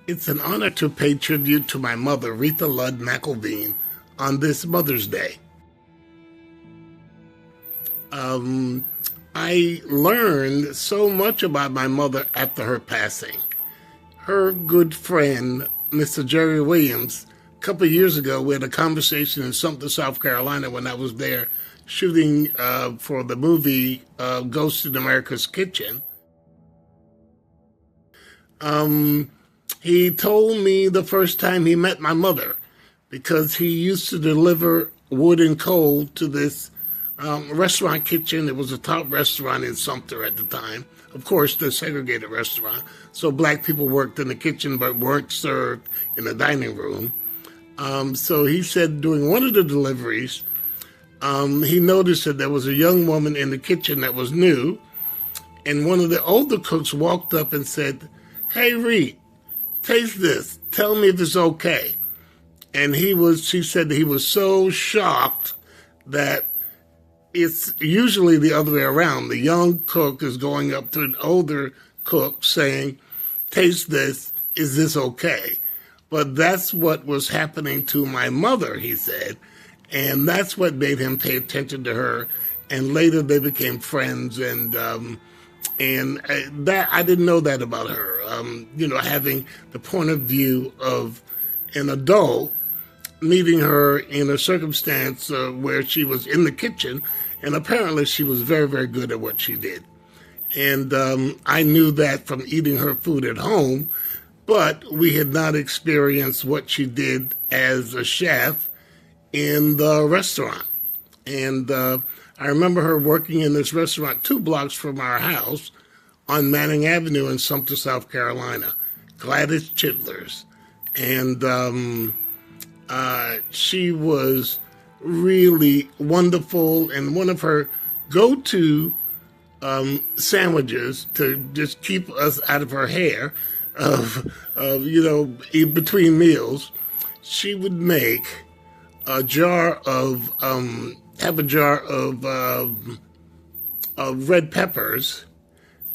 It's an honor to pay tribute to my mother, Retha Ludd McElveen, on this Mother's Day. I learned so much about my mother after her passing. Her good friend, Mr. Jerry Williams, a couple of years ago, we had a conversation in Sumter, South Carolina, when I was there shooting for the movie Ghost in America's Kitchen. He told me the first time he met my mother, because he used to deliver wood and coal to this restaurant kitchen. It was a top restaurant in Sumter at the time. Of course, the segregated restaurant. So black people worked in the kitchen but weren't served in the dining room. So he said during one of the deliveries, he noticed that there was a young woman in the kitchen that was new. And one of the older cooks walked up and said, "Hey, Reed, taste this. Tell me if it's okay." And she said that he was so shocked that it's usually the other way around. The young cook is going up to an older cook saying, "Taste this. Is this okay?" But that's what was happening to my mother, he said. And that's what made him pay attention to her. And later they became friends. And that I didn't know that about her. Having the point of view of an adult, meeting her in a circumstance where she was in the kitchen, and apparently she was very, very good at what she did. And I knew that from eating her food at home, but we had not experienced what she did as a chef in the restaurant. And I remember her working in this restaurant 2 blocks from our house on Manning Avenue in Sumter, South Carolina, Gladys Chitler's. And she was really wonderful, and one of her go-to sandwiches to just keep us out of her hair, between meals, she would make a jar of red peppers,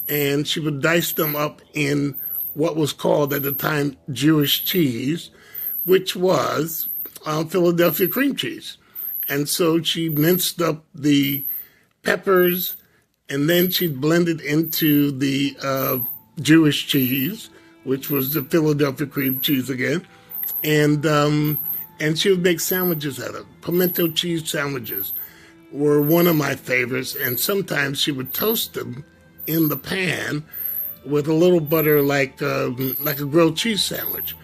and she would dice them up in what was called at the time Jewish cheese, which was Philadelphia cream cheese. And so she minced up the peppers, and then she'd blend it into the Jewish cheese, which was the Philadelphia cream cheese again. And she would make sandwiches out of it. Pimento cheese sandwiches were one of my favorites, and sometimes she would toast them in the pan with a little butter like a grilled cheese sandwich.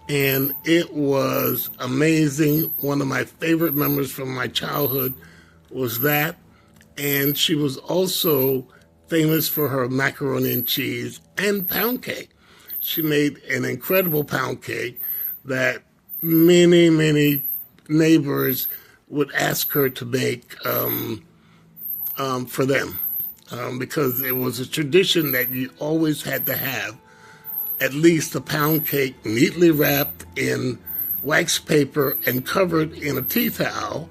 And it was amazing. One of my favorite memories from my childhood was that. And she was also famous for her macaroni and cheese and pound cake. She made an incredible pound cake that many, many neighbors would ask her to make for them. Because it was a tradition that you always had to have at least a pound cake neatly wrapped in wax paper and covered in a tea towel,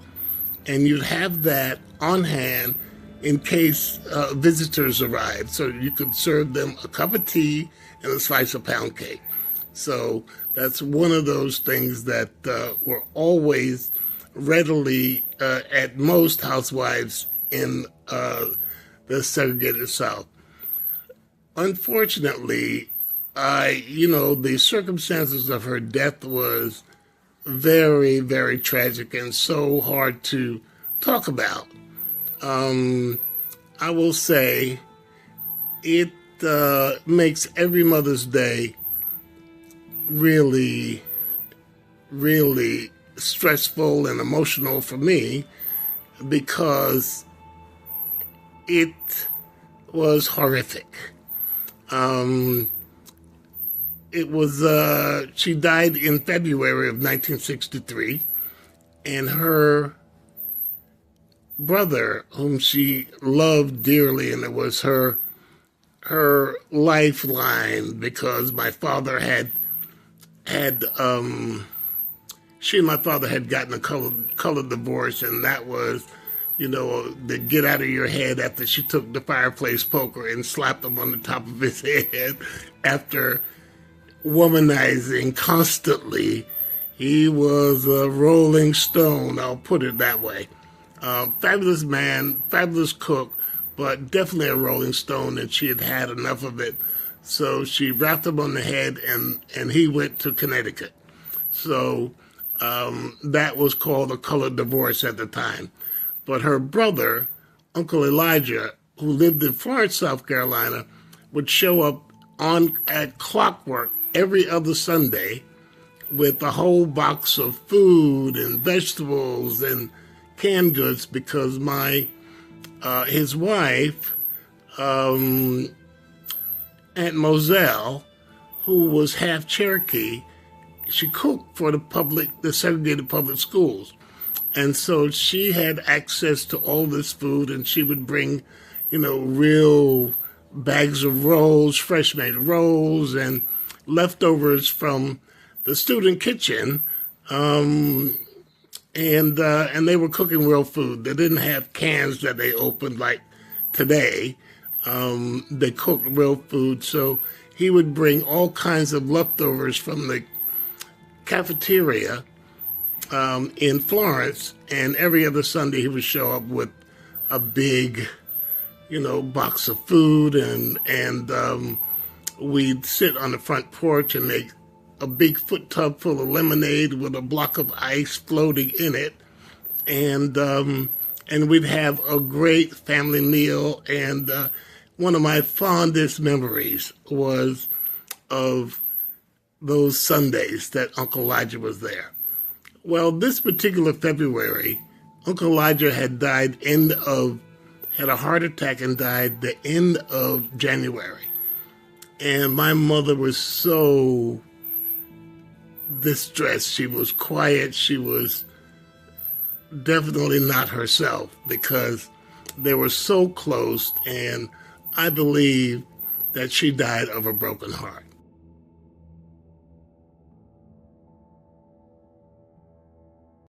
and you'd have that on hand in case visitors arrived, so you could serve them a cup of tea and a slice of pound cake. So that's one of those things that were always readily at most housewives in the segregated South. Unfortunately, the circumstances of her death was very, very tragic and so hard to talk about. I will say it makes every Mother's Day really, really stressful and emotional for me, because it was horrific. She died in February of 1963, and her brother, whom she loved dearly, and it was her lifeline, because my father she and my father had gotten a colored divorce, and that was, the get out of your head after she took the fireplace poker and slapped him on the top of his head after womanizing constantly. He was a rolling stone, I'll put it that way. Fabulous man, fabulous cook, but definitely a rolling stone, and she had had enough of it. So she rapped him on the head, and he went to Connecticut. So that was called a colored divorce at the time. But her brother, Uncle Elijah, who lived in Florence, South Carolina, would show up at clockwork every other Sunday with a whole box of food and vegetables and canned goods, because his wife, Aunt Moselle, who was half Cherokee, she cooked for the segregated public schools. And so she had access to all this food, and she would bring, real bags of rolls, fresh made rolls, and leftovers from the student kitchen. And they were cooking real food. They didn't have cans that they opened like today. They cooked real food. So he would bring all kinds of leftovers from the cafeteria in Florence, and every other Sunday he would show up with a big, box of food, and we'd sit on the front porch and make a big foot tub full of lemonade with a block of ice floating in it, and we'd have a great family meal. And one of my fondest memories was of those Sundays that Uncle Elijah was there. Well, this particular February, Uncle Elijah had had a heart attack and died the end of January. And my mother was so distressed. She was quiet. She was definitely not herself, because they were so close, and I believe that she died of a broken heart.